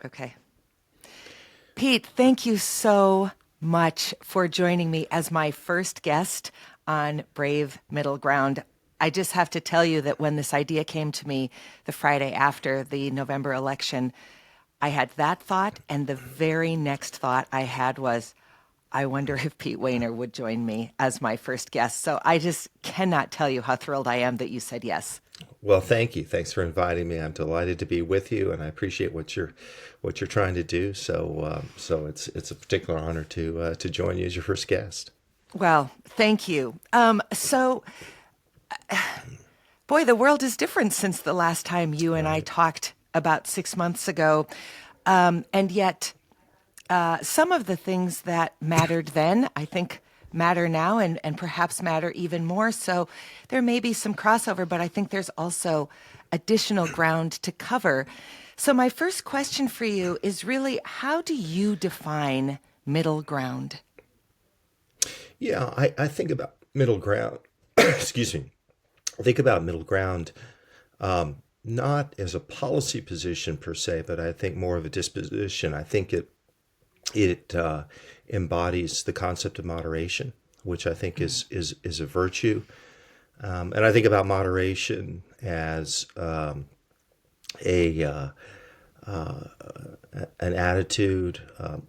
Okay. Pete, thank you so much for joining me as my first guest on Brave Middle Ground. I just have to tell you that when this idea came to me the Friday after the November election, I had that thought, and the very next thought I had was, I wonder if Pete Wehner would join me as my first guest. So I just cannot tell you how thrilled I am that you said yes. Well, thank you. Thanks for inviting me. I'm delighted to be with you, and I appreciate what you're trying to do. So it's a particular honor to join you as your first guest. Well, thank you. Boy, the world is different since the last time you and I Right. talked about 6 months ago. And yet, some of the things that mattered then, I think, matter now and perhaps matter even more. So there may be some crossover, but I think there's also additional ground to cover. So, my first question for you is really, how do you define middle ground? Yeah, I think about middle ground. Excuse me. I think about middle ground not as a policy position per se, but I think more of a disposition. I think it embodies the concept of moderation, which I think is a virtue. And I think about moderation as a an attitude,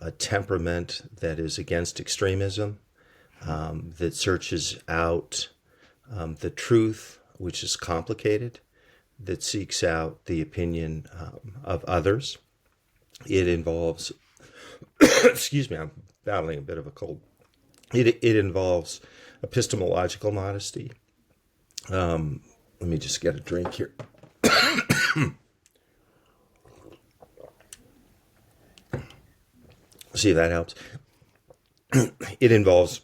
a temperament that is against extremism, that searches out the truth, which is complicated, that seeks out the opinion of others. It involves, excuse me, I'm battling a bit of a cold. It involves epistemological modesty. Let me just get a drink here. Sure. See if that helps. It involves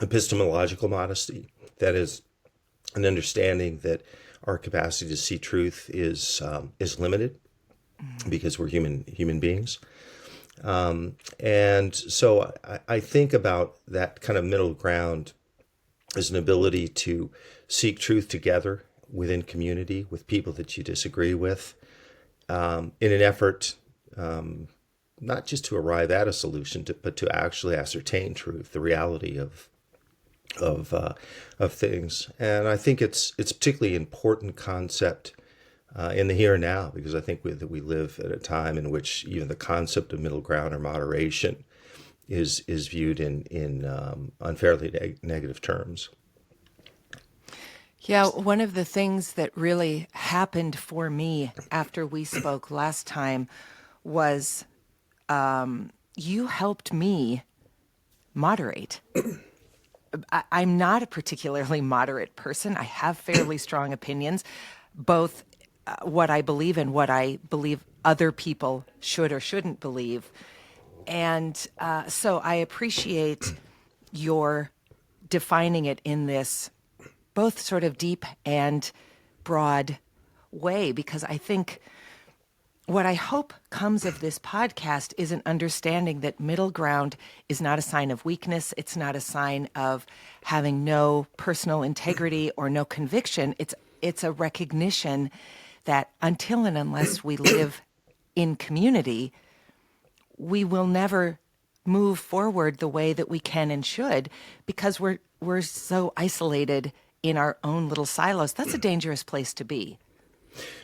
epistemological modesty. That is an understanding that our capacity to see truth is limited because we're human beings. And so I think about that kind of middle ground as an ability to seek truth together within community with people that you disagree with, in an effort not just to arrive at a solution, but to actually ascertain truth, the reality of things. And I think it's a particularly important concept in the here and now, because I think that we live at a time in which even the concept of middle ground or moderation is viewed in unfairly negative terms. Yeah, one of the things that really happened for me after we spoke last time was you helped me moderate. I'm not a particularly moderate person. I have fairly strong opinions, both what I believe and what I believe other people should or shouldn't believe. And so I appreciate your defining it in this both sort of deep and broad way, because I think what I hope comes of this podcast is an understanding that middle ground is not a sign of weakness. It's not a sign of having no personal integrity or no conviction. It's a recognition that until and unless we live in community, we will never move forward the way that we can and should, because we're so isolated in our own little silos. That's a dangerous place to be.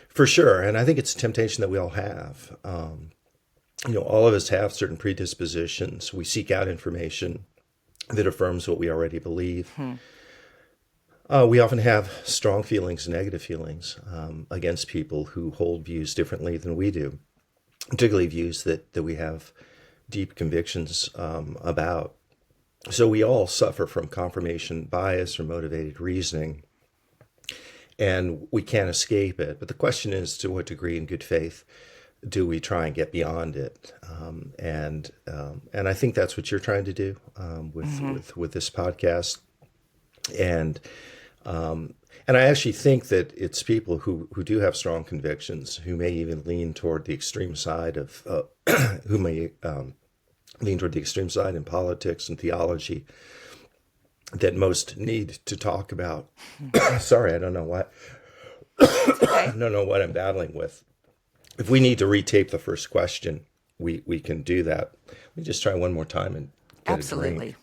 For sure, and I think it's a temptation that we all have. All of us have certain predispositions. We seek out information that affirms what we already believe. We often have strong feelings, negative feelings against people who hold views differently than we do, particularly views that we have deep convictions about. So we all suffer from confirmation bias or motivated reasoning, and we can't escape it. But the question is, to what degree, in good faith, do we try and get beyond it? And I think that's what you're trying to do with this podcast. And and I actually think that it's people who do have strong convictions, who may even lean toward the extreme side of who may lean toward the extreme side in politics and theology, that most need to talk about. Sorry, I don't know what It's I okay. don't know what I'm battling with. if we need to retape the first question, we can do that. Let me just try one more time and get a Absolutely.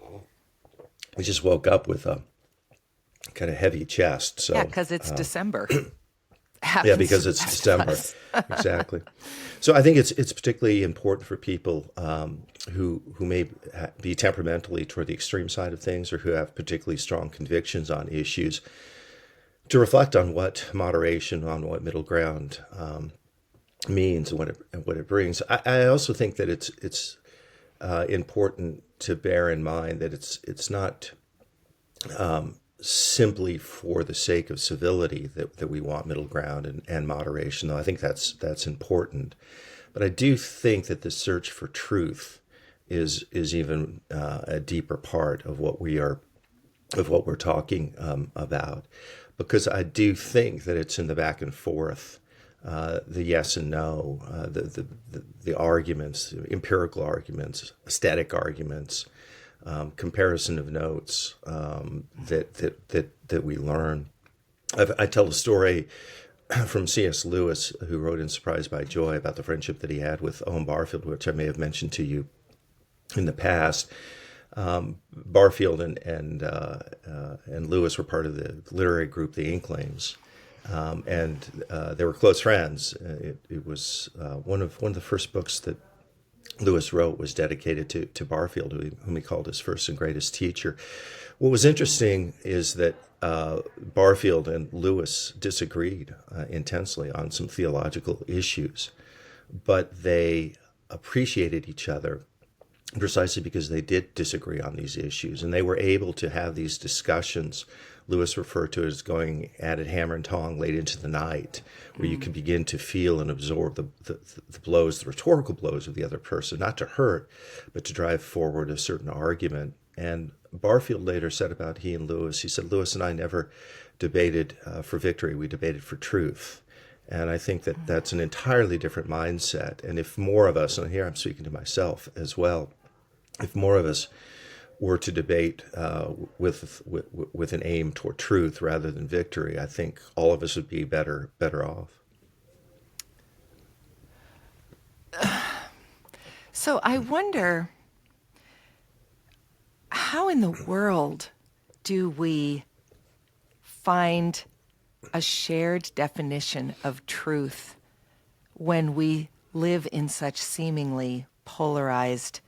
drink. We just woke up with a kind of heavy chest. So Yeah, because it's December. yeah, because it's December. Exactly. So I think it's particularly important for people who may be temperamentally toward the extreme side of things, or who have particularly strong convictions on issues, to reflect on what moderation, on what middle ground means, and what it brings. I also think that it's important to bear in mind that it's not simply for the sake of civility that we want middle ground and moderation, though I think that's important. But I do think that the search for truth is even a deeper part of what we're talking about, because I do think that it's in the back and forth, the yes and no, the arguments, empirical arguments, aesthetic arguments, comparison of notes, that we learn. I tell a story from C.S. Lewis, who wrote in Surprised by Joy, about the friendship that he had with Owen Barfield, which I may have mentioned to you in the past. Barfield and Lewis were part of the literary group The Inklings, and they were close friends. It was one of the first books that Lewis wrote was dedicated to Barfield, whom he called his first and greatest teacher. What was interesting is that Barfield and Lewis disagreed intensely on some theological issues, but they appreciated each other precisely because they did disagree on these issues, and they were able to have these discussions. Lewis referred to it as going at it hammer and tong late into the night, where you can begin to feel and absorb the blows, the rhetorical blows of the other person, not to hurt, but to drive forward a certain argument. And Barfield later said about he and Lewis, he said, Lewis and I never debated for victory, we debated for truth. And I think that that's an entirely different mindset. And if more of us, and here I'm speaking to myself as well, if more of us were to debate with an aim toward truth rather than victory, I think all of us would be better off. So I wonder, how in the world do we find a shared definition of truth when we live in such seemingly polarized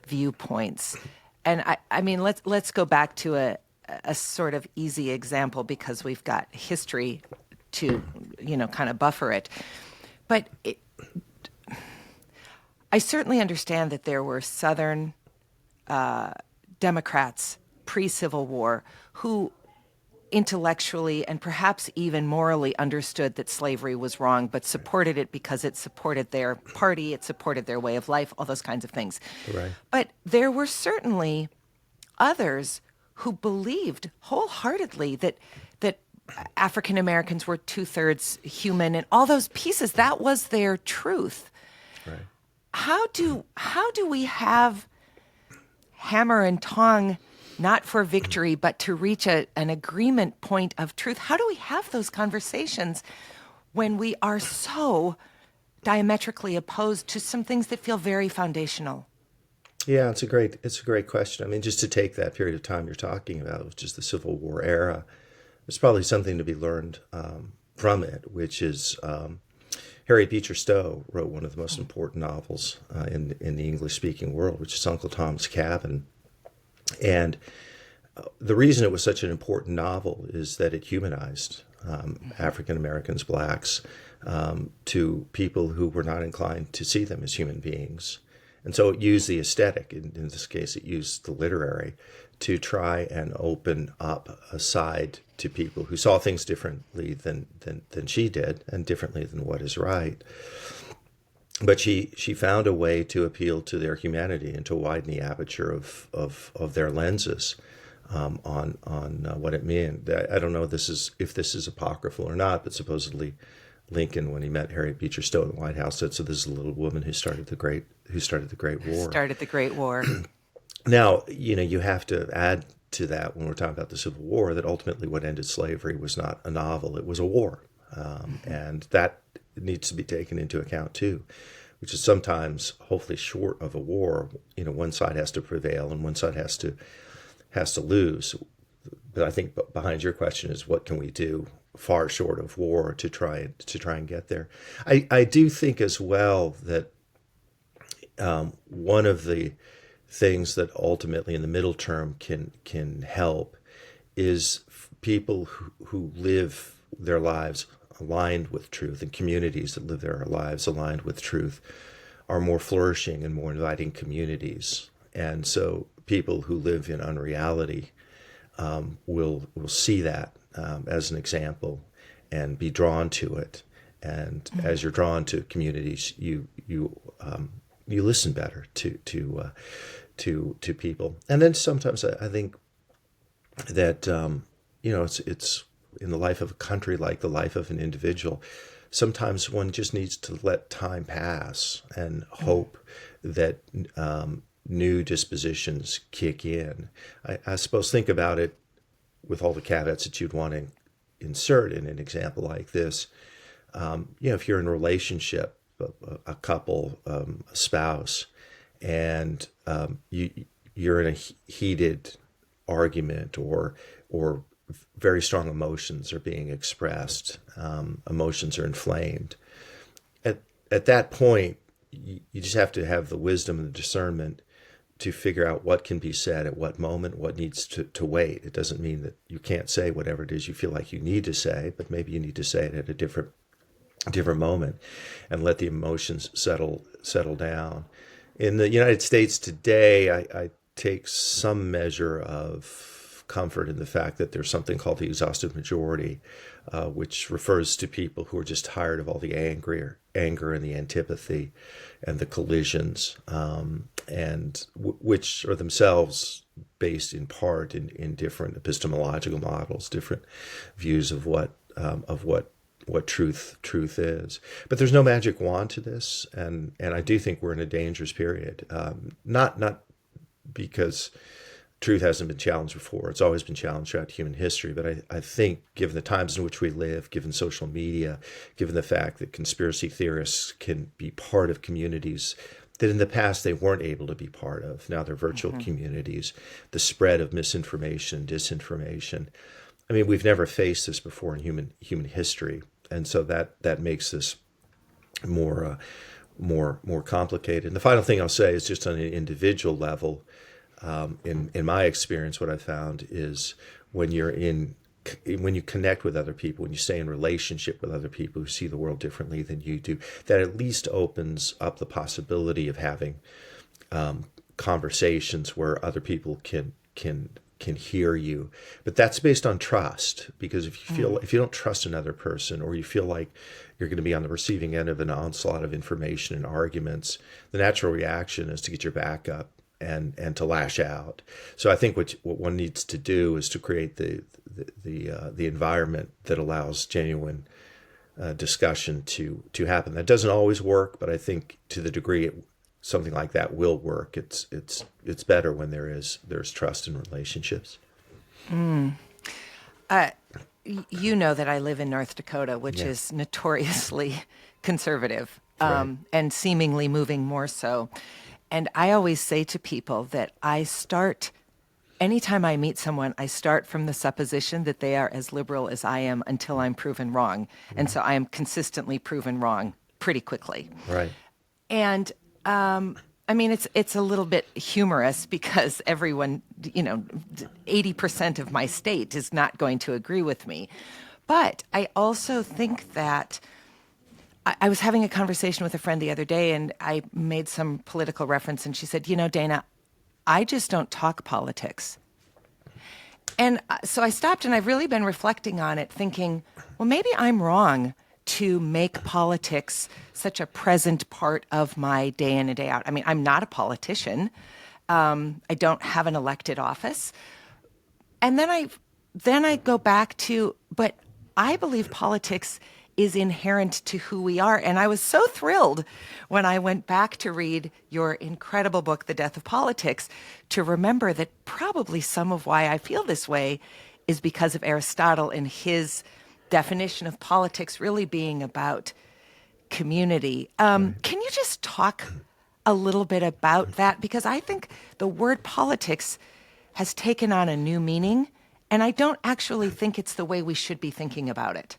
viewpoints? And I mean, let's go back to a sort of easy example, because we've got history to, kind of buffer it. But I certainly understand that there were Southern Democrats pre-Civil War who intellectually and perhaps even morally understood that slavery was wrong, but supported it because it supported their party, it supported their way of life, all those kinds of things. Right. But there were certainly others who believed wholeheartedly that African Americans were 2/3 human, and all those pieces, that was their truth. Right. How do we have hammer and tong, not for victory, but to reach an agreement point of truth? How do we have those conversations when we are so diametrically opposed to some things that feel very foundational? Yeah, it's a great question. I mean, just to take that period of time you're talking about, which is the Civil War era, there's probably something to be learned from it, which is Harriet Beecher Stowe wrote one of the most important novels in the English-speaking world, which is Uncle Tom's Cabin. And the reason it was such an important novel is that it humanized African Americans, blacks, to people who were not inclined to see them as human beings. And so it used the aesthetic, in this case it used the literary, to try and open up a side to people who saw things differently than she did, and differently than what is right. But she found a way to appeal to their humanity and to widen the aperture of their lenses on what it meant. I don't know if this is apocryphal or not, but supposedly Lincoln, when he met Harriet Beecher Stowe in the White House, said, "So this is a little woman who started the Great War." Started the Great War. Now, you have to add to that, when we're talking about the Civil War, that ultimately what ended slavery was not a novel, it was a war. And that needs to be taken into account too, which is sometimes, hopefully, short of a war. One side has to prevail and one side has to lose. But I think behind your question is, what can we do far short of war to try and get there? I do think as well that one of the things that ultimately in the middle term can help is people who live their lives aligned with truth, and communities that live their lives aligned with truth are more flourishing and more inviting communities. And so people who live in unreality will see that as an example and be drawn to it. And as you're drawn to communities, you listen better to people. And then sometimes I think that it's in the life of a country like the life of an individual. Sometimes one just needs to let time pass and hope that new dispositions kick in. I suppose think about it with all the caveats that you'd want to insert in an example like this. If you're in a relationship, a couple, a spouse, and you're in a heated argument or very strong emotions are being expressed, emotions are inflamed. At that point, you just have to have the wisdom and the discernment to figure out what can be said at what moment, what needs to wait. It doesn't mean that you can't say whatever it is you feel like you need to say, but maybe you need to say it at a different moment and let the emotions settle down. In the United States today, I take some measure of comfort in the fact that there's something called the exhaustive majority, which refers to people who are just tired of all the anger and the antipathy and the collisions, and which are themselves based in part in different epistemological models, different views of what truth is. But there's no magic wand to this, and I do think we're in a dangerous period. Not because truth hasn't been challenged before. It's always been challenged throughout human history. But I think, given the times in which we live, given social media, given the fact that conspiracy theorists can be part of communities that in the past they weren't able to be part of, now they're virtual communities, the spread of misinformation, disinformation. I mean, we've never faced this before in human history. And so that makes this more complicated. And the final thing I'll say is just on an individual level. In my experience, what I've found is when you connect with other people, when you stay in relationship with other people who see the world differently than you do, that at least opens up the possibility of having conversations where other people can hear you. But that's based on trust, because if you don't trust another person, or you feel like you're going to be on the receiving end of an onslaught of information and arguments, the natural reaction is to get your back up and to lash out. So I think what one needs to do is to create the environment that allows genuine discussion to happen. That doesn't always work, but I think to the degree something like that will work, it's better when there's trust in relationships. You know that I live in North Dakota, which is notoriously conservative, Right. and seemingly moving more so. And I always say to people that anytime I meet someone, I start from the supposition that they are as liberal as I am until I'm proven wrong. And so I am consistently proven wrong pretty quickly. Right. And I mean, it's a little bit humorous because everyone, 80% of my state is not going to agree with me. But I also think that I was having a conversation with a friend the other day, and I made some political reference, and she said, Dayna, I just don't talk politics. And so I stopped, and I've really been reflecting on it, thinking, well, maybe I'm wrong to make politics such a present part of my day in and day out. I mean, I'm not a politician. I don't have an elected office. And then I go back to, but I believe politics is inherent to who we are. And I was so thrilled when I went back to read your incredible book, The Death of Politics, to remember that probably some of why I feel this way is because of Aristotle and his definition of politics really being about community. Right. Can you just talk a little bit about that? Because I think the word politics has taken on a new meaning, and I don't actually think it's the way we should be thinking about it.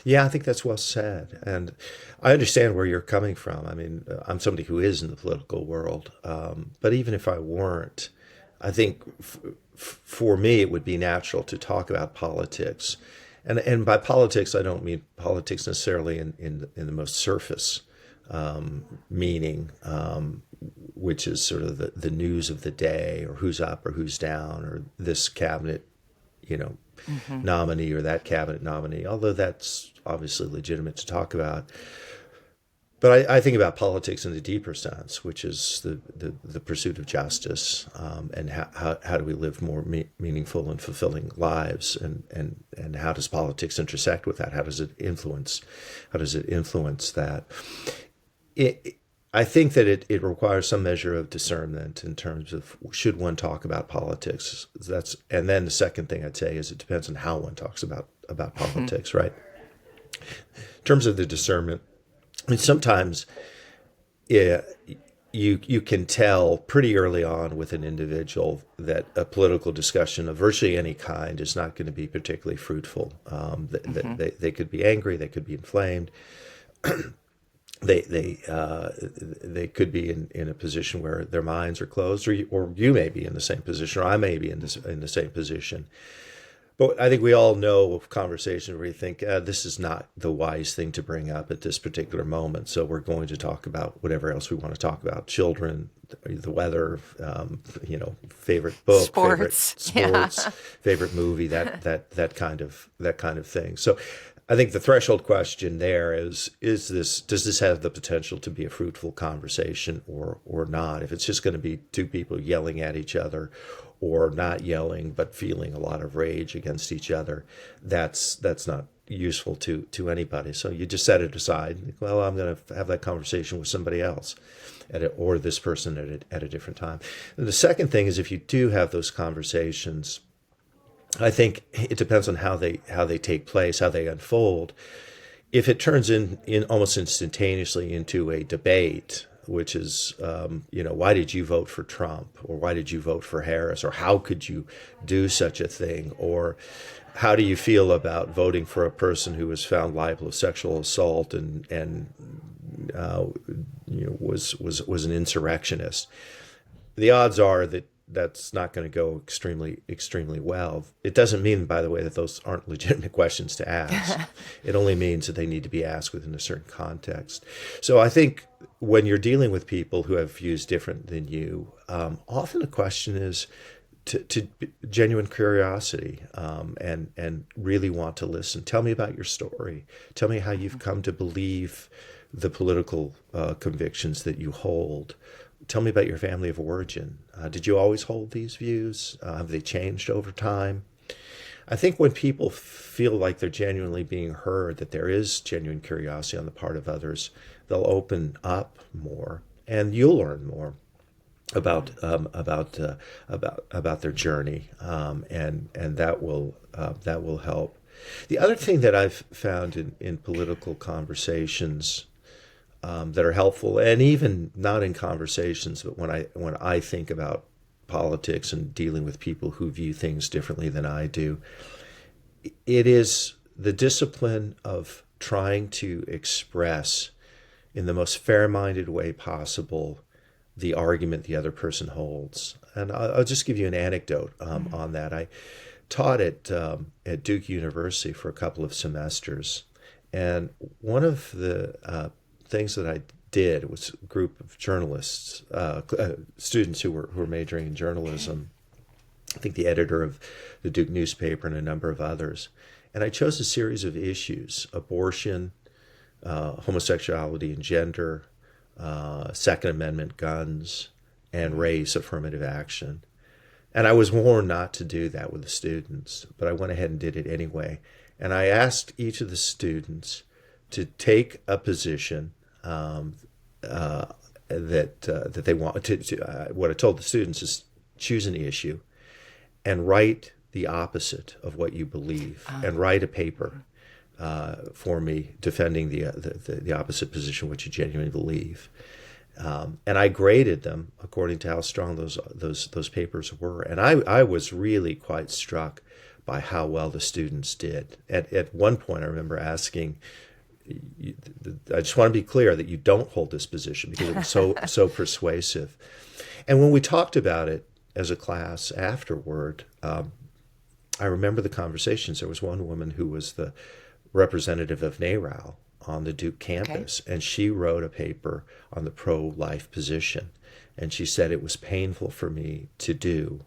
Yeah, I think that's well said. And I understand where you're coming from. I mean, I'm somebody who is in the political world. But even if I weren't, I think for me, it would be natural to talk about politics. And by politics, I don't mean politics necessarily in the most surface meaning, which is sort of the news of the day, or who's up or who's down, or this cabinet, nominee or that cabinet nominee, although that's obviously legitimate to talk about. But I think about politics in the deeper sense, which is the pursuit of justice, and how do we live more meaningful and fulfilling lives, and how does politics intersect with that? How does it influence that? I think that it requires some measure of discernment in terms of, should one talk about politics? And then the second thing I'd say is, it depends on how one talks about politics, right? In terms of the discernment, I mean, sometimes you can tell pretty early on with an individual that a political discussion of virtually any kind is not going to be particularly fruitful. They could be angry, they could be inflamed. They could be in a position where their minds are closed, or you may be in the same position, or I may be in the same position. But I think we all know of conversations where you think, this is not the wise thing to bring up at this particular moment, so we're going to talk about whatever else we want to talk about: children, the weather, favorite book, favorite sports, Yeah. favorite movie, that kind of thing. So I think the threshold question there is does this have the potential to be a fruitful conversation or not? If it's just going to be two people yelling at each other, or not yelling but feeling a lot of rage against each other, that's not useful to anybody. So you just set it aside. Well, I'm going to have that conversation with somebody else, or this person at a different time. And the second thing is, if you do have those conversations, I think it depends on how they take place, how they unfold. If it turns in almost instantaneously into a debate, which is, why did you vote for Trump, or why did you vote for Harris, or how could you do such a thing, or how do you feel about voting for a person who was found liable of sexual assault and was an insurrectionist? The odds are that that's not going to go extremely well. It doesn't mean, by the way, that those aren't legitimate questions to ask. It only means that they need to be asked within a certain context. So I think when you're dealing with people who have views different than you, often the question is to genuine curiosity, and really want to listen. Tell me about your story. Tell me how you've come to believe the political convictions that you hold. Tell me about your family of origin. Did you always hold these views? Have they changed over time? I think when people feel like they're genuinely being heard, that there is genuine curiosity on the part of others, they'll open up more, and you'll learn more about their journey, and that will help. The other thing that I've found in political conversations that are helpful, and even not in conversations, but when I think about politics and dealing with people who view things differently than I do, it is the discipline of trying to express in the most fair-minded way possible the argument the other person holds. And I'll just give you an anecdote on that. I taught at Duke University for a couple of semesters, and one of the things that I did was a group of journalists, students who were majoring in journalism, I think the editor of the Duke newspaper and a number of others. And I chose a series of issues: abortion, homosexuality and gender, Second Amendment, guns, and race, affirmative action. And I was warned not to do that with the students, but I went ahead and did it anyway. And I asked each of the students to take a position that they want to. What I told the students is choose an issue and write the opposite of what you believe and write a paper for me defending the opposite position, which you genuinely believe. And I graded them according to how strong those papers were. And I was really quite struck by how well the students did. At one point, I remember asking, I just want to be clear that you don't hold this position because it was so persuasive. And when we talked about it as a class afterward, I remember the conversations. There was one woman who was the representative of NARAL on the Duke campus, and she wrote a paper on the pro-life position. And she said it was painful for me to do.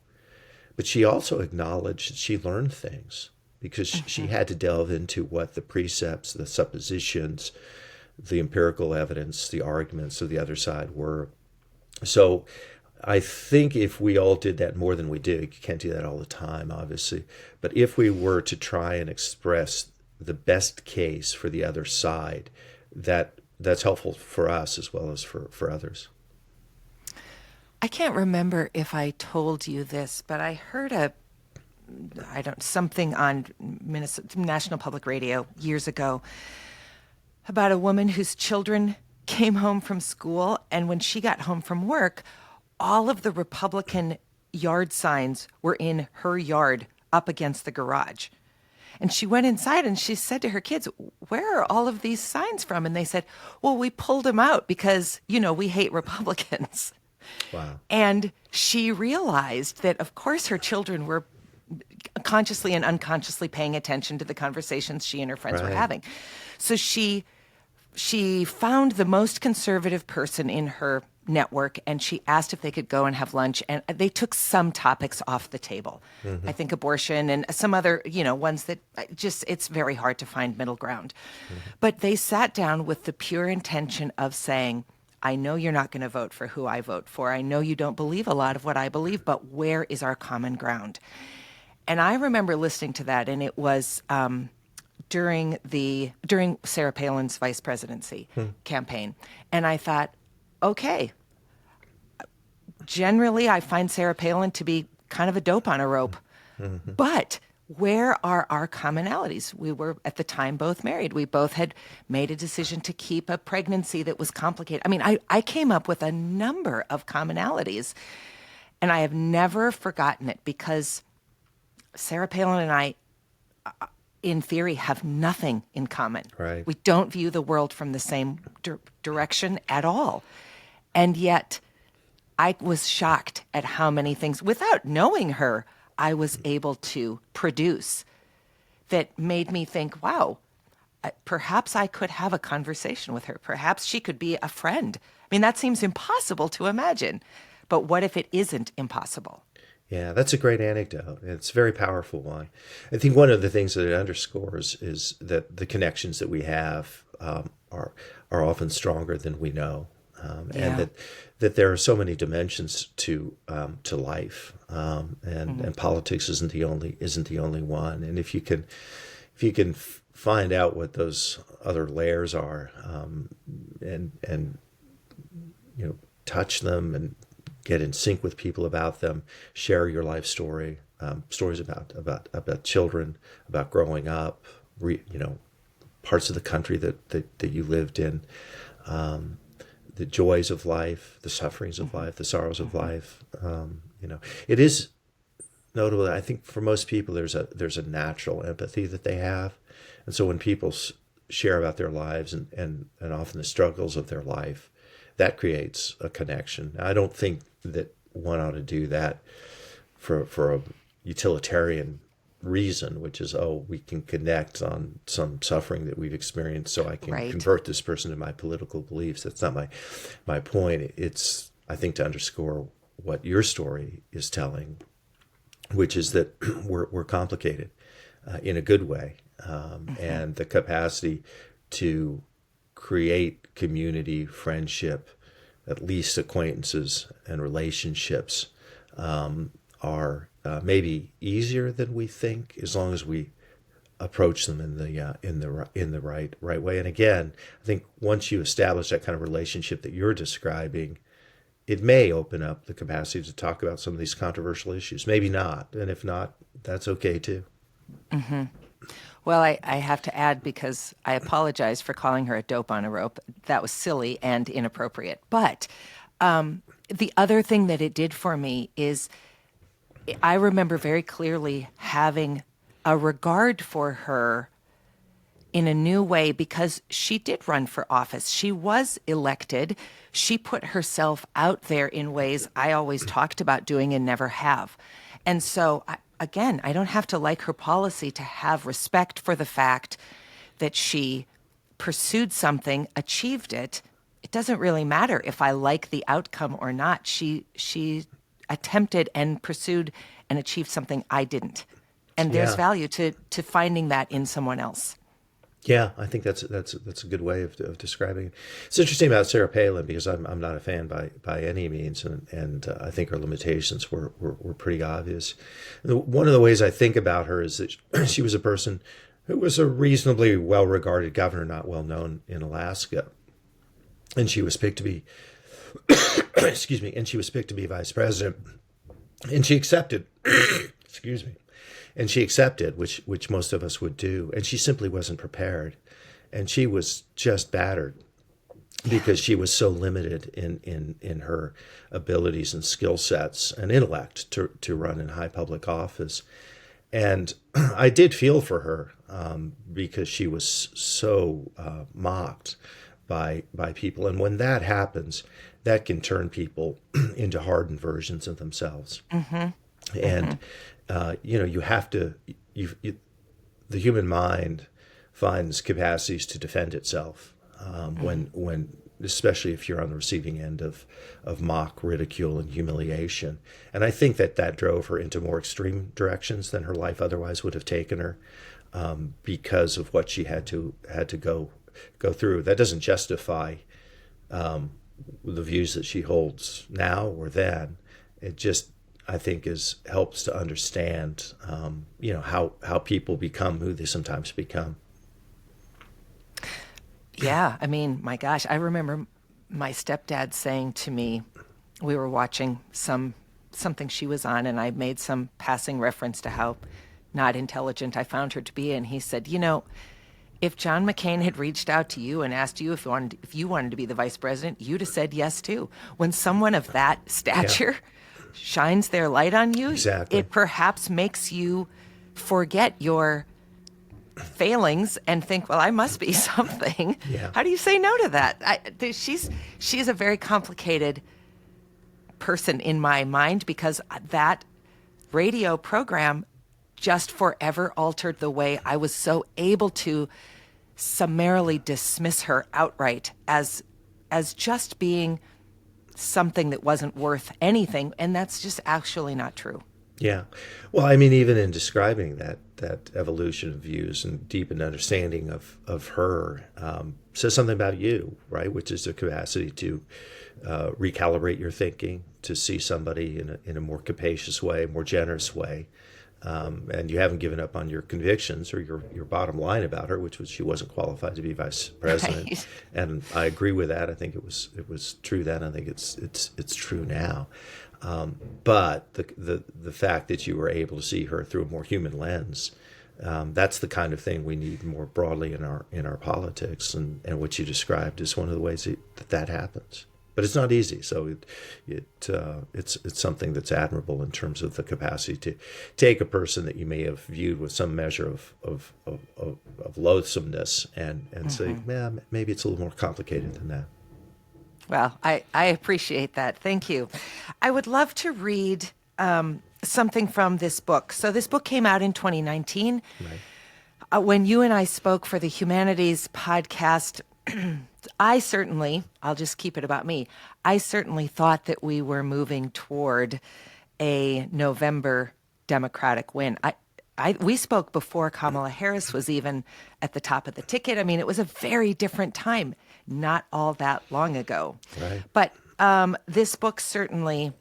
But she also acknowledged that she learned things because she had to delve into what the precepts, the suppositions, the empirical evidence, the arguments of the other side were. So I think if we all did that more than we do, you can't do that all the time, obviously, but if we were to try and express the best case for the other side, that's helpful for us as well as for others. I can't remember if I told you this, but I heard something on Minnesota National Public Radio years ago about a woman whose children came home from school, and when she got home from work, all of the Republican yard signs were in her yard up against the garage. And she went inside and she said to her kids, "Where are all of these signs from?" And they said, "Well, we pulled them out because, we hate Republicans." Wow. And she realized that, of course, her children were consciously and unconsciously paying attention to the conversations she and her friends were having. So she found the most conservative person in her network, and she asked if they could go and have lunch, and they took some topics off the table. Mm-hmm. I think abortion and some other, ones that it's very hard to find middle ground. Mm-hmm. But they sat down with the pure intention of saying, I know you're not going to vote for who I vote for. I know you don't believe a lot of what I believe, but where is our common ground? And I remember listening to that, and it was during Sarah Palin's vice presidency campaign. And I thought, okay, generally I find Sarah Palin to be kind of a dope on a rope, but where are our commonalities? We were, at the time, both married. We both had made a decision to keep a pregnancy that was complicated. I mean, I came up with a number of commonalities, and I have never forgotten it because Sarah Palin and I, in theory, have nothing in common. Right. We don't view the world from the same direction at all. And yet, I was shocked at how many things, without knowing her, I was able to produce that made me think, wow, perhaps I could have a conversation with her. Perhaps she could be a friend. I mean, that seems impossible to imagine. But what if it isn't impossible? Yeah, that's a great anecdote. It's a very powerful one. I think one of the things that it underscores is that the connections that we have are often stronger than we know. And that there are so many dimensions to life, and politics isn't the only one. And if you can find out what those other layers are, and touch them and get in sync with people about them, share your life story, stories about children, about growing up, parts of the country that you lived in. The joys of life, the sufferings of life, the sorrows of life. It is notable that I think for most people there's a natural empathy that they have, and so when people share about their lives and often the struggles of their life, that creates a connection. Now, I don't think that one ought to do that for a utilitarian reason, which is, we can connect on some suffering that we've experienced so I can convert this person to my political beliefs. That's not my point. It's, I think, to underscore what your story is telling, which is that we're complicated in a good way, and the capacity to create community, friendship, at least acquaintances and relationships are maybe easier than we think, as long as we approach them in the right way. And again, I think once you establish that kind of relationship that you're describing, it may open up the capacity to talk about some of these controversial issues. Maybe not. And if not, that's okay too. Well, I have to add, because I apologize for calling her a dope on a rope. That was silly and inappropriate. But the other thing that it did for me is I remember very clearly having a regard for her in a new way, because she did run for office. She was elected. She put herself out there in ways I always talked about doing and never have. And so, again, I don't have to like her policy to have respect for the fact that she pursued something, achieved it. It doesn't really matter if I like the outcome or not. She attempted and pursued and achieved something I didn't. And there's Yeah. value to finding that in someone else. Yeah, I think that's a good way of describing it. It's interesting about Sarah Palin, because I'm not a fan by any means, and I think her limitations were pretty obvious. One of the ways I think about her is that she was a person who was a reasonably well-regarded governor, not well known in Alaska, and she was picked to be excuse me, and she was picked to be vice president, and she accepted excuse me. And she accepted, which most of us would do, and she simply wasn't prepared, and she was just battered because she was so limited in her abilities and skill sets and intellect to run in high public office. And I did feel for her because she was so mocked by people, and when that happens, that can turn people into hardened versions of themselves. And you have to. The human mind finds capacities to defend itself when, especially if you're on the receiving end of mock, ridicule, and humiliation. And I think that drove her into more extreme directions than her life otherwise would have taken her, because of what she had to go through. That doesn't justify the views that she holds now or then. It just, I think, helps to understand, how people become who they sometimes become. Yeah, I mean, my gosh, I remember my stepdad saying to me, we were watching something she was on, and I made some passing reference to how not intelligent I found her to be, and he said, if John McCain had reached out to you and asked you if you wanted to be the vice president, you'd have said yes too. When someone of that stature shines their light on you, Exactly. it perhaps makes you forget your failings and think, well, I must be something. Yeah. How do you say no to that? She's a very complicated person in my mind, because that radio program just forever altered the way I was so able to summarily dismiss her outright as just being something that wasn't worth anything, and that's just actually not true. Yeah. Well, I mean, even in describing that evolution of views and deepened understanding of her, says something about you, right? Which is the capacity to recalibrate your thinking, to see somebody in a more capacious way, more generous way. And you haven't given up on your convictions or your bottom line about her, which was she wasn't qualified to be vice president. Right. And I agree with that. I think it was true then. I think it's true now. But the fact that you were able to see her through a more human lens, that's the kind of thing we need more broadly in our politics. And what you described is one of the ways that happens. But it's not easy, so it's something that's admirable in terms of the capacity to take a person that you may have viewed with some measure of loathsomeness and say, maybe it's a little more complicated than that. Well, I appreciate that. Thank you. I would love to read something from this book. So this book came out in 2019. Right. When you and I spoke for the Humanities podcast, I'll just keep it about me. I certainly thought that we were moving toward a November Democratic win. We spoke before Kamala Harris was even at the top of the ticket. I mean, it was a very different time, not all that long ago. Right. But this book certainly,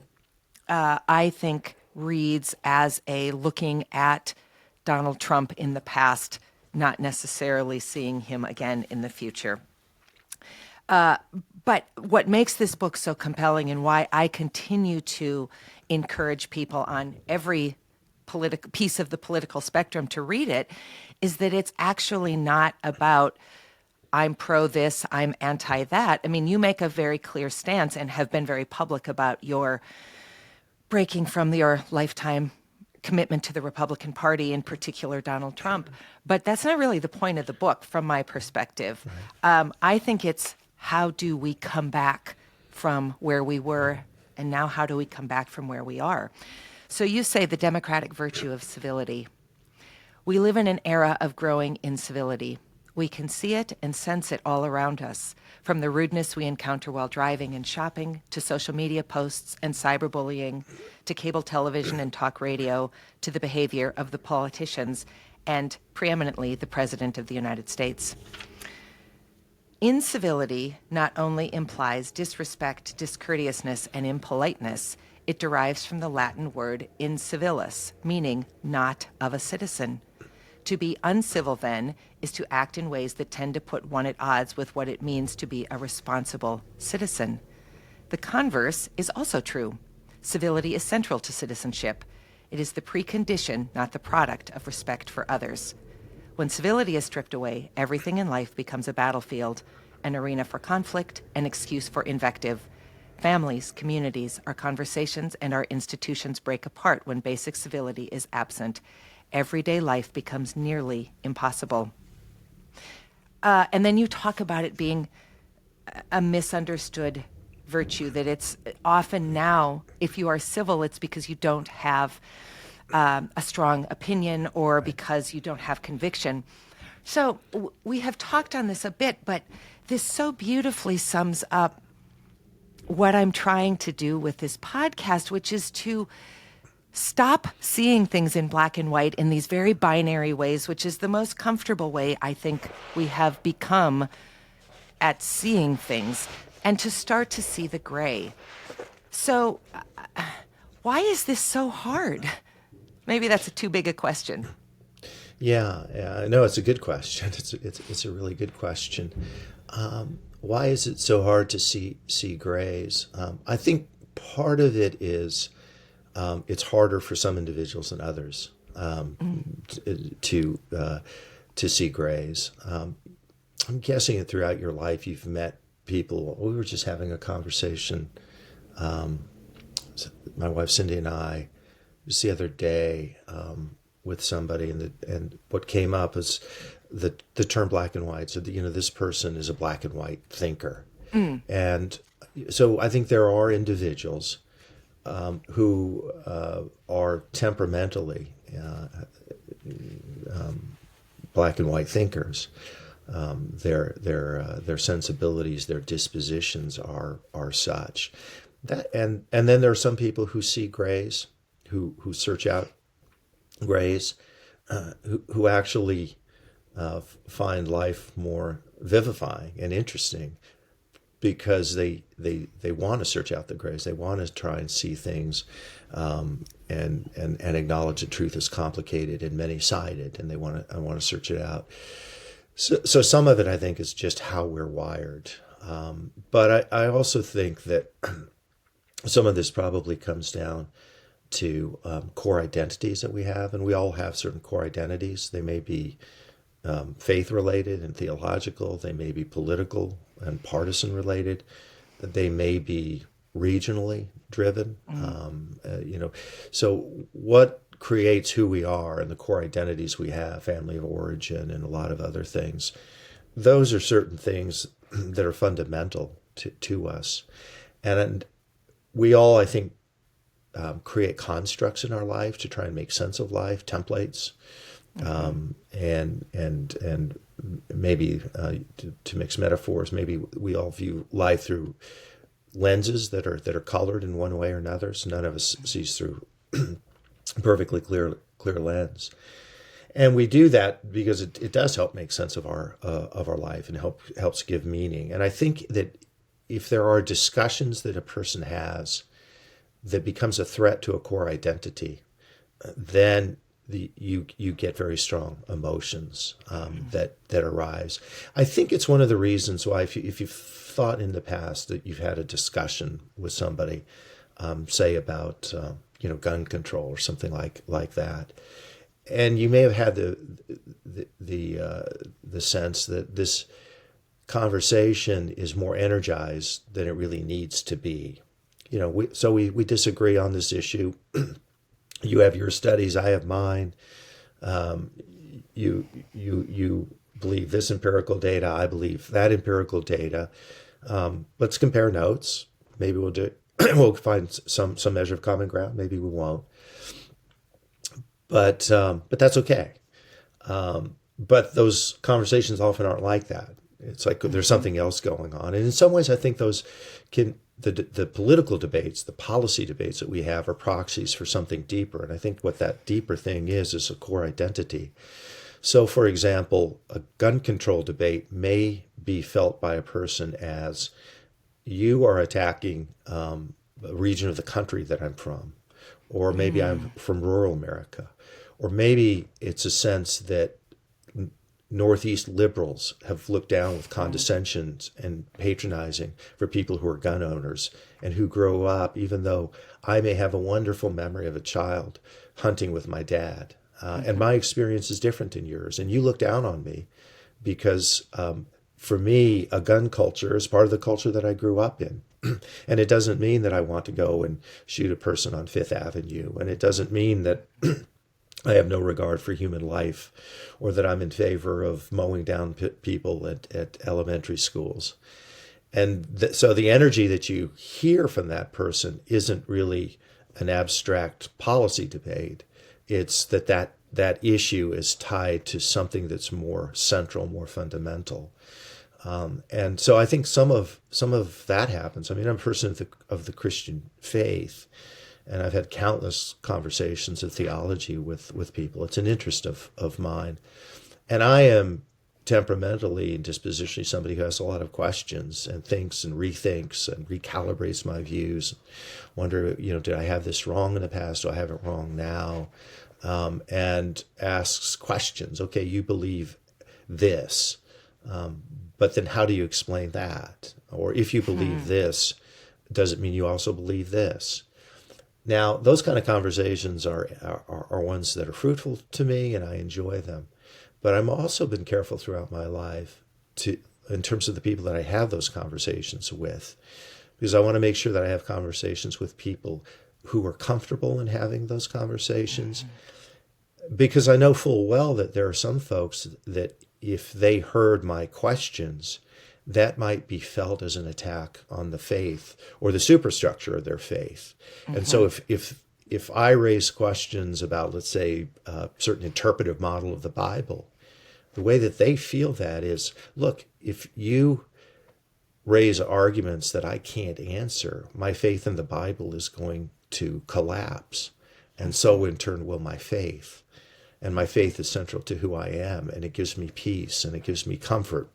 I think, reads as a looking at Donald Trump in the past, not necessarily seeing him again in the future. But what makes this book so compelling and why I continue to encourage people on every piece of the political spectrum to read it is that it's actually not about I'm pro this, I'm anti that. I mean, you make a very clear stance and have been very public about your breaking from your lifetime commitment to the Republican Party, in particular Donald Trump. But that's not really the point of the book from my perspective. Right. I think it's how do we come back from where we were, and now how do we come back from where we are? So you say the democratic virtue of civility. We live in an era of growing incivility. We can see it and sense it all around us, from the rudeness we encounter while driving and shopping, to social media posts and cyberbullying, to cable television and talk radio, to the behavior of the politicians, and preeminently the President of the United States. Incivility not only implies disrespect, discourteousness, and impoliteness, it derives from the Latin word incivilis, meaning not of a citizen. To be uncivil, then, is to act in ways that tend to put one at odds with what it means to be a responsible citizen. The converse is also true. Civility is central to citizenship. It is the precondition, not the product, of respect for others. When civility is stripped away, everything in life becomes a battlefield, an arena for conflict, an excuse for invective. Families, communities, our conversations, and our institutions break apart when basic civility is absent. Everyday life becomes nearly impossible. And then you talk about it being a misunderstood virtue, that it's often now, if you are civil, it's because you don't have a strong opinion or because you don't have conviction. So we have talked on this a bit, but this so beautifully sums up what I'm trying to do with this podcast, which is to stop seeing things in black and white in these very binary ways, which is the most comfortable way I think we have become at seeing things, and to start to see the gray. So why is this so hard? Maybe that's too big a question. Yeah, no, it's a good question. It's a really good question. Why is it so hard to see grays? I think part of it is it's harder for some individuals than others to see grays. I'm guessing that throughout your life you've met people. We were just having a conversation, my wife Cindy and I, just the other day with somebody, and what came up is the term black and white. So this person is a black and white thinker, and so I think there are individuals who are temperamentally black and white thinkers. Their sensibilities, their dispositions are such that, and then there are some people who see grays, who search out grays, who actually find life more vivifying and interesting because they want to search out the grays. They want to try and see things and acknowledge that truth is complicated and many-sided, and they want to search it out. So some of it, I think, is just how we're wired. But I also think that some of this probably comes down to core identities that we have, and we all have certain core identities. They may be faith-related and theological. They may be political and partisan-related. They may be regionally driven. So what creates who we are and the core identities we have, family of origin and a lot of other things, those are certain things that are fundamental to us. And we all, I think, create constructs in our life to try and make sense of life, templates, and maybe to mix metaphors, maybe we all view life through lenses that are colored in one way or another. So none of us sees through perfectly clear lens, and we do that because it does help make sense of our life and helps give meaning. And I think that if there are discussions that a person has that becomes a threat to a core identity, then you get very strong emotions that arise. I think it's one of the reasons why if you've thought in the past that you've had a discussion with somebody, say about gun control or something like that, and you may have had the sense that this conversation is more energized than it really needs to be. We disagree on this issue. You have your studies, I have mine. You believe this empirical data, I believe that empirical data. Let's compare notes. Maybe we'll do. We'll find some measure of common ground. Maybe we won't. But that's okay. But those conversations often aren't like that. It's like there's something else going on, and in some ways, I think those the political debates, the policy debates that we have are proxies for something deeper. And I think what that deeper thing is a core identity. So, for example, a gun control debate may be felt by a person as you are attacking a region of the country that I'm from, or maybe I'm from rural America, or maybe it's a sense that Northeast liberals have looked down with condescension and patronizing for people who are gun owners and who grow up, even though I may have a wonderful memory of a child hunting with my dad. And my experience is different than yours. And you look down on me because for me, a gun culture is part of the culture that I grew up in. And it doesn't mean that I want to go and shoot a person on Fifth Avenue. And it doesn't mean that I have no regard for human life, or that I'm in favor of mowing down people at elementary schools. And so the energy that you hear from that person isn't really an abstract policy debate. It's that issue is tied to something that's more central, more fundamental. And so I think some of that happens. I mean, I'm a person of the Christian faith, and I've had countless conversations of theology with people. It's an interest of mine. And I am temperamentally and dispositionally somebody who has a lot of questions and thinks and rethinks and recalibrates my views. Wonder, did I have this wrong in the past? Do I have it wrong now? And asks questions. Okay, you believe this, but then how do you explain that? Or if you believe this, does it mean you also believe this? Now, those kind of conversations are ones that are fruitful to me, and I enjoy them. But I've also been careful throughout my life in terms of the people that I have those conversations with, because I want to make sure that I have conversations with people who are comfortable in having those conversations. Because I know full well that there are some folks that if they heard my questions, that might be felt as an attack on the faith or the superstructure of their faith. And so if I raise questions about, let's say, a certain interpretive model of the Bible, the way that they feel that is, look, if you raise arguments that I can't answer, my faith in the Bible is going to collapse. And so in turn will my faith. And my faith is central to who I am, and it gives me peace, and it gives me comfort.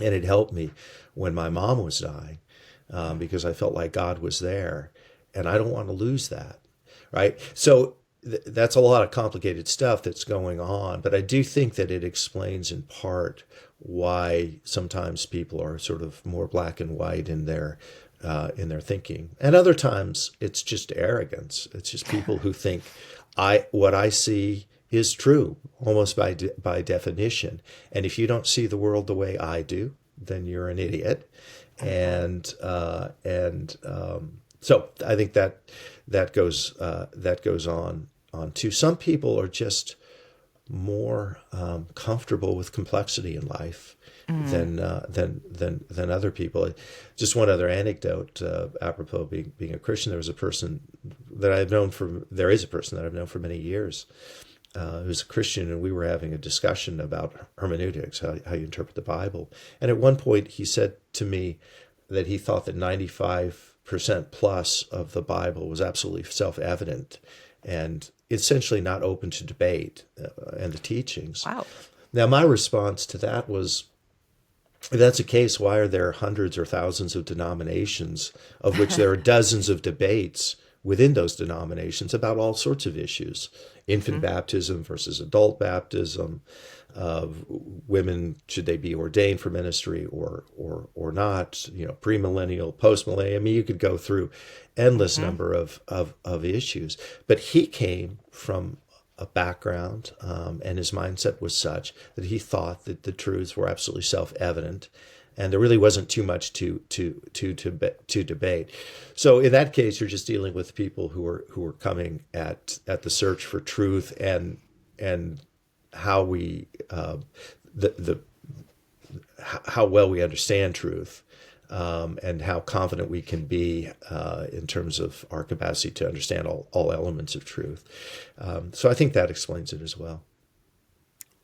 And it helped me when my mom was dying, because I felt like God was there, and I don't want to lose that, right? So that's a lot of complicated stuff that's going on, but I do think that it explains in part why sometimes people are sort of more black and white in their thinking, and other times it's just arrogance. It's just people who think what I see is true almost by definition, and if you don't see the world the way I do, then you're an idiot. And so I think that goes on too. Some people are just more comfortable with complexity in life than other people. Just one other anecdote, apropos being a Christian. There is a person that I've known for many years, who's a Christian, and we were having a discussion about hermeneutics, how you interpret the Bible. And at one point he said to me that he thought that 95% plus of the Bible was absolutely self-evident and essentially not open to debate and the teachings. Wow. Now, my response to that was, if that's the case, why are there hundreds or thousands of denominations of which there are dozens of debates within those denominations about all sorts of issues: infant baptism versus adult baptism, of women, should they be ordained for ministry or not, premillennial, postmillennial. I mean, you could go through endless number of issues. But he came from a background, and his mindset was such that he thought that the truths were absolutely self-evident, and there really wasn't too much to debate. So in that case, you're just dealing with people who are coming at the search for truth, and how we how well we understand truth, and how confident we can be in terms of our capacity to understand all elements of truth. So I think that explains it as well.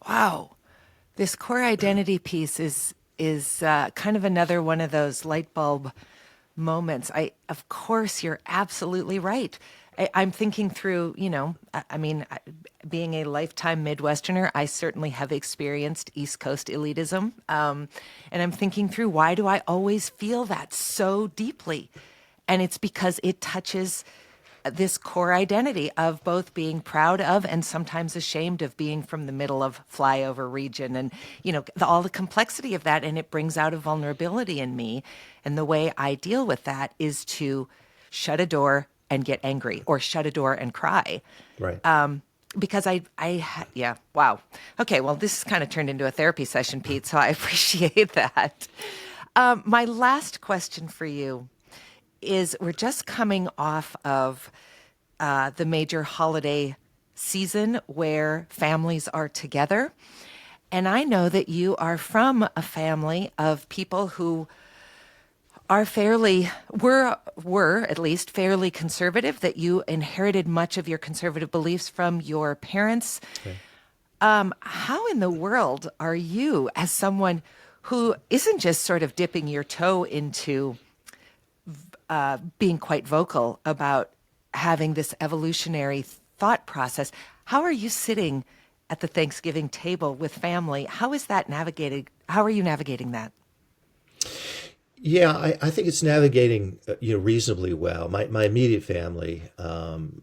Wow. This core identity piece is kind of another one of those light bulb moments. Of course, you're absolutely right. I'm thinking through, being a lifetime Midwesterner, I certainly have experienced East Coast elitism. And I'm thinking through, why do I always feel that so deeply? And it's because it touches this core identity of both being proud of and sometimes ashamed of being from the middle of flyover region, and all the complexity of that, and it brings out a vulnerability in me. And the way I deal with that is to shut a door and get angry, or shut a door and cry. Right. Because yeah, wow. Okay, well, this has kind of turned into a therapy session, Pete, so I appreciate that. My last question for you is, we're just coming off of the major holiday season where families are together. And I know that you are from a family of people who are were at least fairly conservative, that you inherited much of your conservative beliefs from your parents. Okay. How in the world are you, as someone who isn't just sort of dipping your toe into being quite vocal about having this evolutionary thought process, how are you sitting at the Thanksgiving table with family? How is that navigated? How are you navigating that? Yeah, I think it's navigating reasonably well. My immediate family, and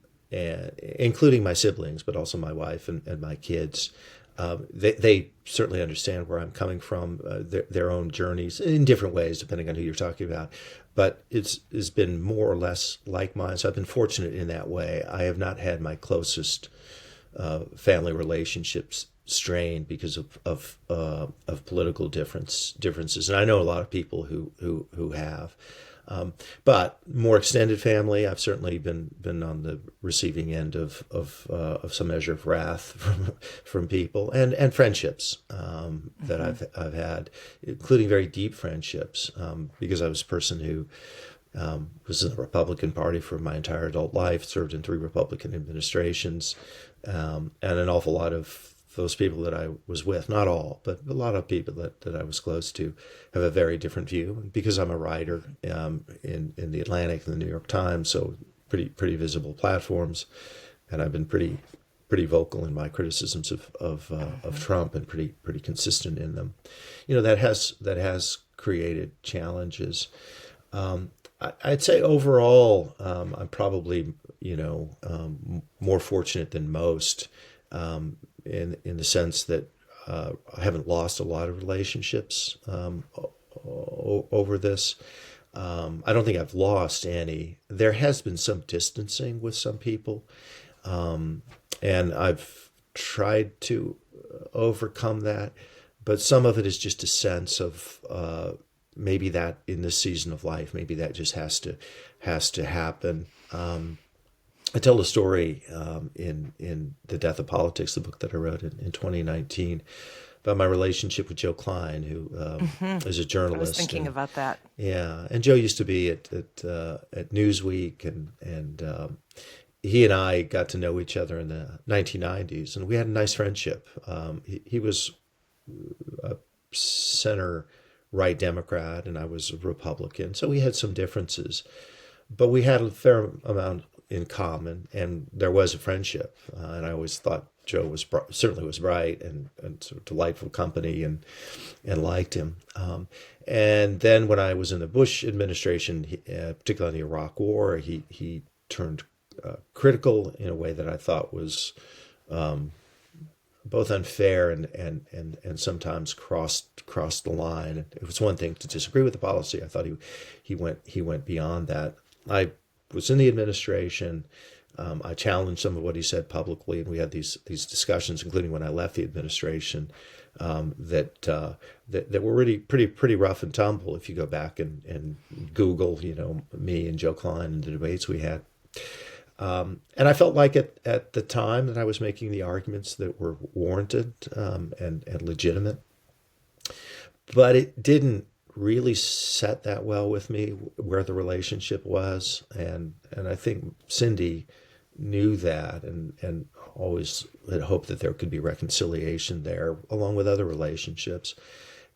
including my siblings, but also my wife and my kids, they certainly understand where I'm coming from, their own journeys in different ways, depending on who you're talking about. But it's been more or less like mine. So I've been fortunate in that way. I have not had my closest family relationships strained because of political differences, and I know a lot of people who have. But more extended family, I've certainly been on the receiving end of some measure of wrath from people, and friendships that I've had, including very deep friendships, because I was a person who was in the Republican Party for my entire adult life, served in 3 Republican administrations, and an awful lot of those people that I was with, not all, but a lot of people that I was close to, have a very different view. Because I'm a writer in the Atlantic and the New York Times, so pretty visible platforms, and I've been pretty vocal in my criticisms of Trump, and pretty consistent in them. That has created challenges. I'd say overall, I'm probably more fortunate than most. In the sense that I haven't lost a lot of relationships over this. I don't think I've lost any. There has been some distancing with some people, and I've tried to overcome that. But some of it is just a sense of maybe that in this season of life, maybe that just has to happen. I tell a story in The Death of Politics, the book that I wrote in 2019, about my relationship with Joe Klein, who is a journalist. I was thinking about that. Yeah, and Joe used to be at Newsweek, and he and I got to know each other in the 1990s, and we had a nice friendship. He was a center-right Democrat, and I was a Republican, so we had some differences, but we had a fair amount in common, and there was a friendship, and I always thought Joe certainly was bright and sort of delightful company, and liked him. And then when I was in the Bush administration, particularly in the Iraq War, he turned critical in a way that I thought was both unfair and sometimes crossed the line. It was one thing to disagree with the policy. I thought he went beyond that. I was in the administration. I challenged some of what he said publicly, and we had these discussions, including when I left the administration, that were really pretty rough and tumble. If you go back and Google, me and Joe Klein and the debates we had. And I felt like at the time that I was making the arguments that were warranted and legitimate, but it didn't really set that well with me where the relationship was, and I think Cindy knew that and always had hoped that there could be reconciliation there, along with other relationships.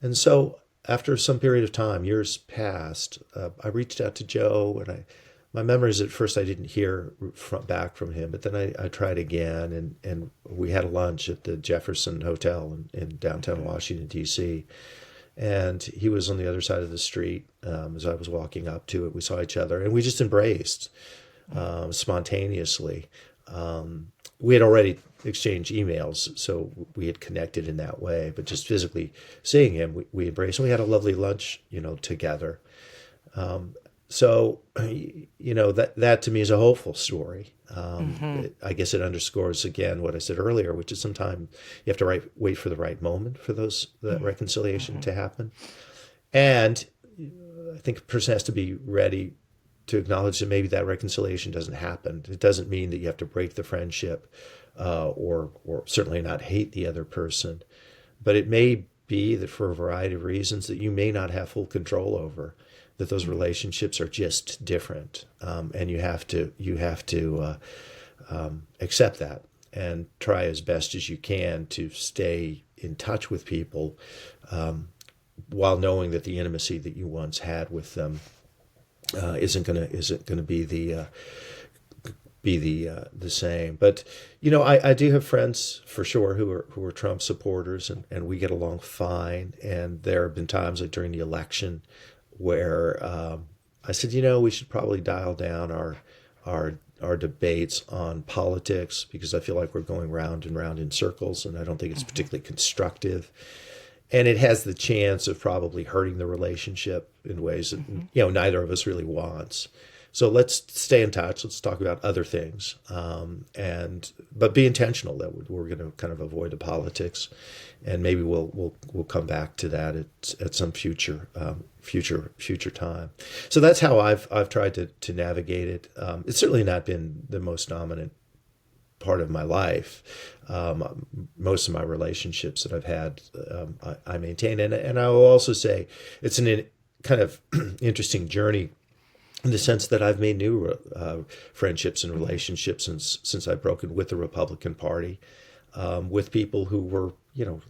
And so after some period of time, years passed, I reached out to Joe, and my memory is at first I didn't hear back from him, but then I tried again, and we had a lunch at the Jefferson Hotel in downtown Washington, D.C., and he was on the other side of the street as I was walking up to it. We saw each other, and we just embraced spontaneously. We had already exchanged emails, so we had connected in that way, but just physically seeing him, we embraced, and we had a lovely lunch, together. So, that to me is a hopeful story. I guess it underscores again what I said earlier, which is sometimes you have to wait for the right moment for that reconciliation to happen. And I think a person has to be ready to acknowledge that maybe that reconciliation doesn't happen. It doesn't mean that you have to break the friendship or certainly not hate the other person. But it may be that for a variety of reasons that you may not have full control over, that those relationships are just different, and you have to accept that and try as best as you can to stay in touch with people, while knowing that the intimacy that you once had with them isn't gonna be the same. But I do have friends for sure who are Trump supporters, and we get along fine. And there have been times like during the election where I said, we should probably dial down our debates on politics, because I feel like we're going round and round in circles, and I don't think it's particularly constructive. And it has the chance of probably hurting the relationship in ways that neither of us really wants. So let's stay in touch. Let's talk about other things, but be intentional that we're going to kind of avoid the politics, and maybe we'll come back to that at some future time. So that's how I've tried to navigate it. It's certainly not been the most dominant part of my life. Most of my relationships that I've had, I maintain, and I will also say it's an kind of interesting journey, in the sense that I've made new friendships and relationships since I've broken with the Republican Party, with people who were,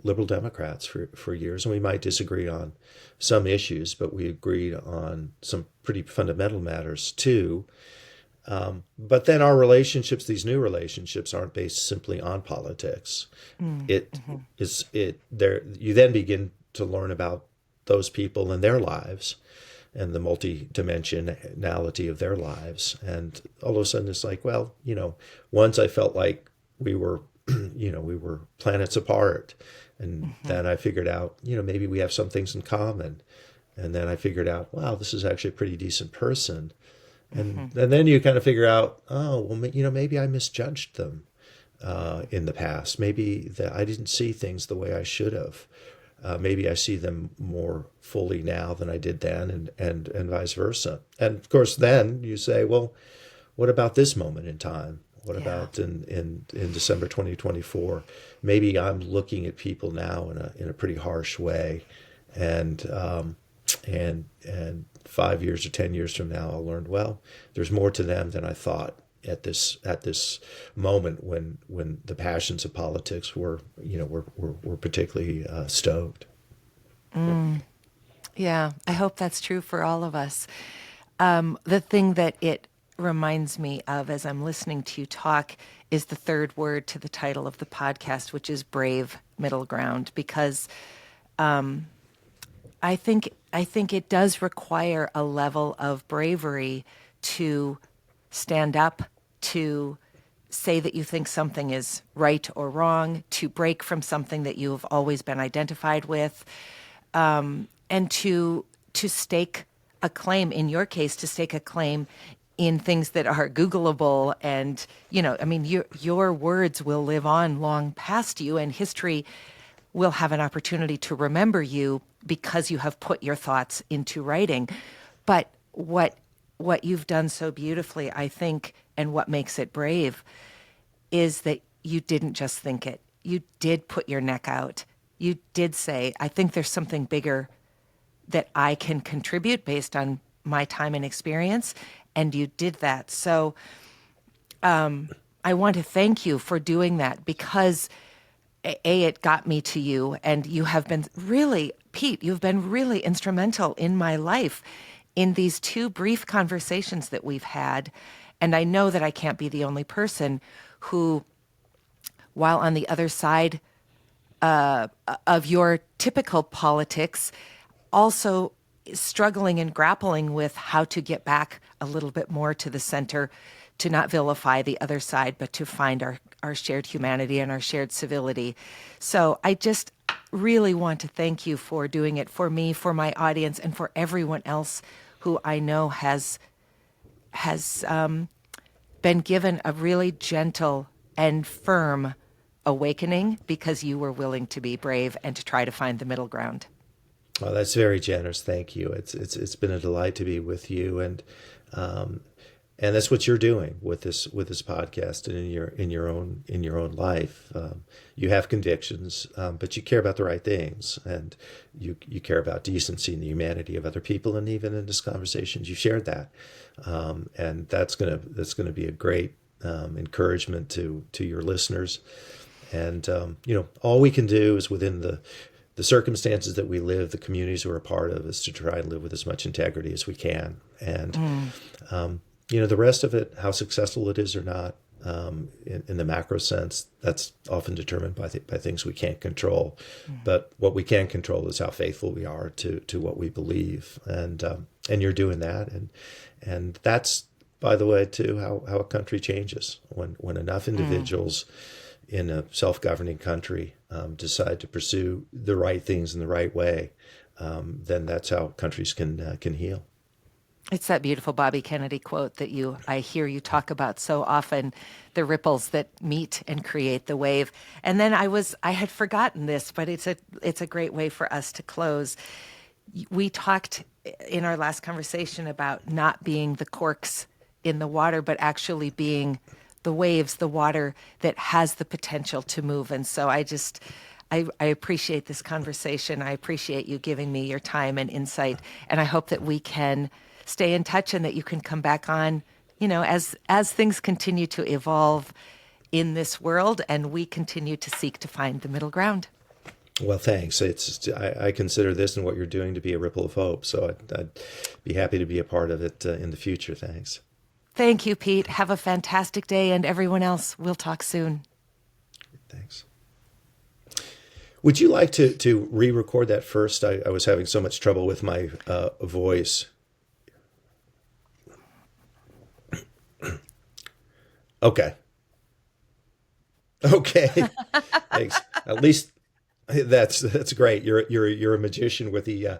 liberal Democrats for years. And we might disagree on some issues, but we agreed on some pretty fundamental matters too. But then our relationships, these new relationships, aren't based simply on politics. You then begin to learn about those people and their lives, and the multi-dimensionality of their lives. And all of a sudden it's like, well, once I felt like we were, we were planets apart. And then I figured out, maybe we have some things in common. And then I figured out, wow, this is actually a pretty decent person. And then you kind of figure out, oh, well, maybe I misjudged them in the past. Maybe that I didn't see things the way I should have. Maybe I see them more fully now than I did then, and vice versa. And of course, then you say, well, what about this moment in time? What about in December 2024? Maybe I'm looking at people now in a pretty harsh way, and 5 years or 10 years from now, I'll learn, well, there's more to them than I thought at this moment when the passions of politics were particularly stoked. Yeah, I hope that's true for all of us. The thing that it reminds me of as I'm listening to you talk is the third word to the title of the podcast, which is brave middle ground, because I think it does require a level of bravery to stand up, to say that you think something is right or wrong, to break from something that you have always been identified with, and to stake a claim, in your case, to stake a claim in things that are Googleable. And, I mean, your words will live on long past you, and history will have an opportunity to remember you because you have put your thoughts into writing. But what you've done so beautifully, I think, and what makes it brave, is that you didn't just think it. You did put your neck out. You did say, I think there's something bigger that I can contribute based on my time and experience. And you did that. So I want to thank you for doing that, because it got me to you. And you have been really, Pete, you've been really instrumental in my life in these 2 brief conversations that we've had. And I know that I can't be the only person who, while on the other side of your typical politics, also struggling and grappling with how to get back a little bit more to the center, to not vilify the other side, but to find our shared humanity and our shared civility. So I just really want to thank you for doing it, for me, for my audience, and for everyone else who I know has been given a really gentle and firm awakening, because you were willing to be brave and to try to find the middle ground. Well, that's very generous. Thank you. It's been a delight to be with you, and that's what you're doing with this podcast and in your own life. You have convictions, but you care about the right things, and you care about decency and the humanity of other people, and even in this conversation, you shared that, and that's gonna be a great encouragement to your listeners. And all we can do is, within the circumstances that we live, the communities we're a part of, is to try and live with as much integrity as we can. And the rest of it, how successful it is or not, in the macro sense, that's often determined by things we can't control. But what we can control is how faithful we are to what we believe, and you're doing that, and that's, by the way, too, how a country changes when enough individuals in a self-governing country decide to pursue the right things in the right way. Then that's how countries can heal. It's that beautiful Bobby Kennedy quote that I hear you talk about so often, the ripples that meet and create the wave. And then I had forgotten this, but it's a great way for us to close. We talked in our last conversation about not being the corks in the water, but actually being the waves, the water that has the potential to move. And so I appreciate this conversation. I appreciate you giving me your time and insight. And I hope that we can stay in touch, and that you can come back on, as things continue to evolve in this world, and we continue to seek to find the middle ground. Well, thanks. I consider this and what you're doing to be a ripple of hope. So I'd be happy to be a part of it in the future. Thanks. Thank you, Pete. Have a fantastic day, and everyone else, we'll talk soon. Thanks. Would you like to re-record that first? I was having so much trouble with my voice. Okay. Thanks. At least that's great. You're a magician with the